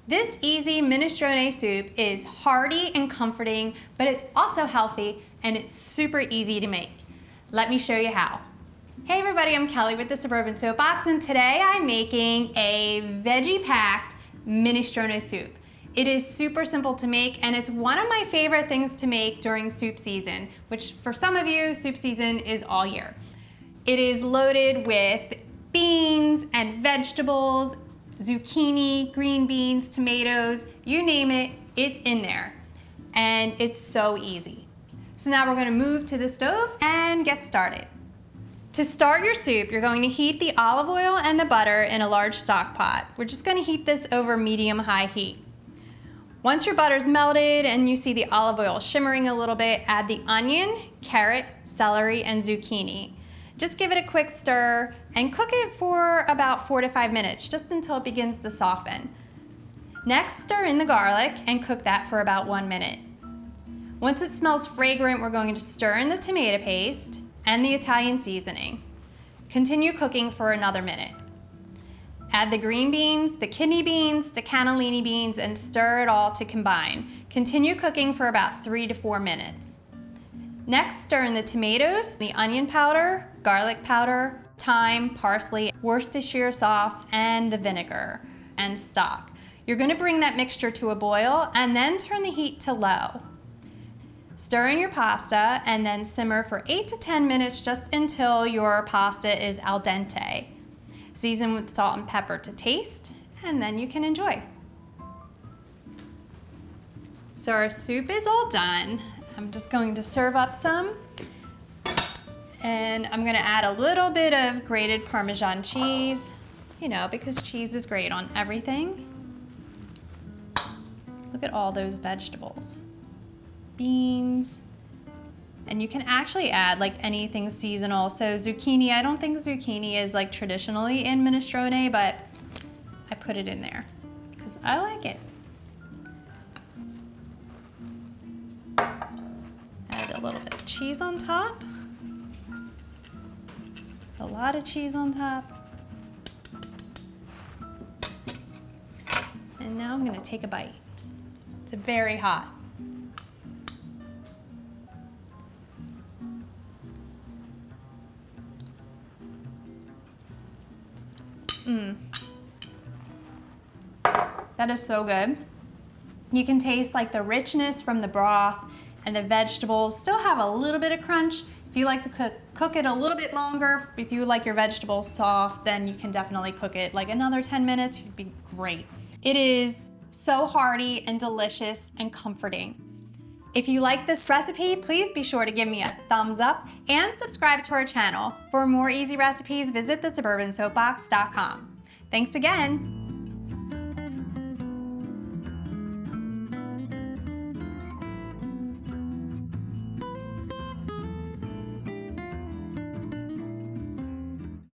This easy minestrone soup is hearty and comforting, but it's also healthy and it's super easy to make. Let me show you how. Hey everybody, I'm Kelly with the Suburban Soapbox, and today I'm making a veggie-packed minestrone soup. It is super simple to make, and it's one of my favorite things to make during soup season, which for some of you, soup season is all year. It is loaded with beans and vegetables, zucchini, green beans, tomatoes, you name it, it's in there. And it's so easy. So now we're gonna move to the stove and get started. To start your soup, you're going to heat the olive oil and the butter in a large stock pot. We're just gonna heat this over medium-high heat. Once your butter's melted and you see the olive oil shimmering a little bit, add the onion, carrot, celery, and zucchini. Just give it a quick stir and cook it for about 4 to 5 minutes, just until it begins to soften. Next, stir in the garlic and cook that for about 1 minute. Once it smells fragrant, we're going to stir in the tomato paste and the Italian seasoning. Continue cooking for another minute. Add the green beans, the kidney beans, the cannellini beans, and stir it all to combine. Continue cooking for about 3 to 4 minutes. Next, stir in the tomatoes, the onion powder, garlic powder, thyme, parsley, Worcestershire sauce, and the vinegar and stock. You're gonna bring that mixture to a boil and then turn the heat to low. Stir in your pasta and then simmer for 8 to 10 minutes just until your pasta is al dente. Season with salt and pepper to taste, and then you can enjoy. So our soup is all done. I'm just going to serve up some. And I'm gonna add a little bit of grated Parmesan cheese, you know, because cheese is great on everything. Look at all those vegetables. Beans. And you can actually add like anything seasonal. So zucchini, I don't think zucchini is like traditionally in minestrone, but I put it in there because I like it. Add a little bit of cheese on top. A lot of cheese on top. And now I'm gonna take a bite. It's very hot. That is so good. You can taste like the richness from the broth, and the vegetables still have a little bit of crunch. If you like to cook it a little bit longer, if you like your vegetables soft, then you can definitely cook it like another 10 minutes. It'd be great. It is so hearty and delicious and comforting. If you like this recipe, please be sure to give me a thumbs up and subscribe to our channel. For more easy recipes, visit thesuburbansoapbox.com. Thanks again.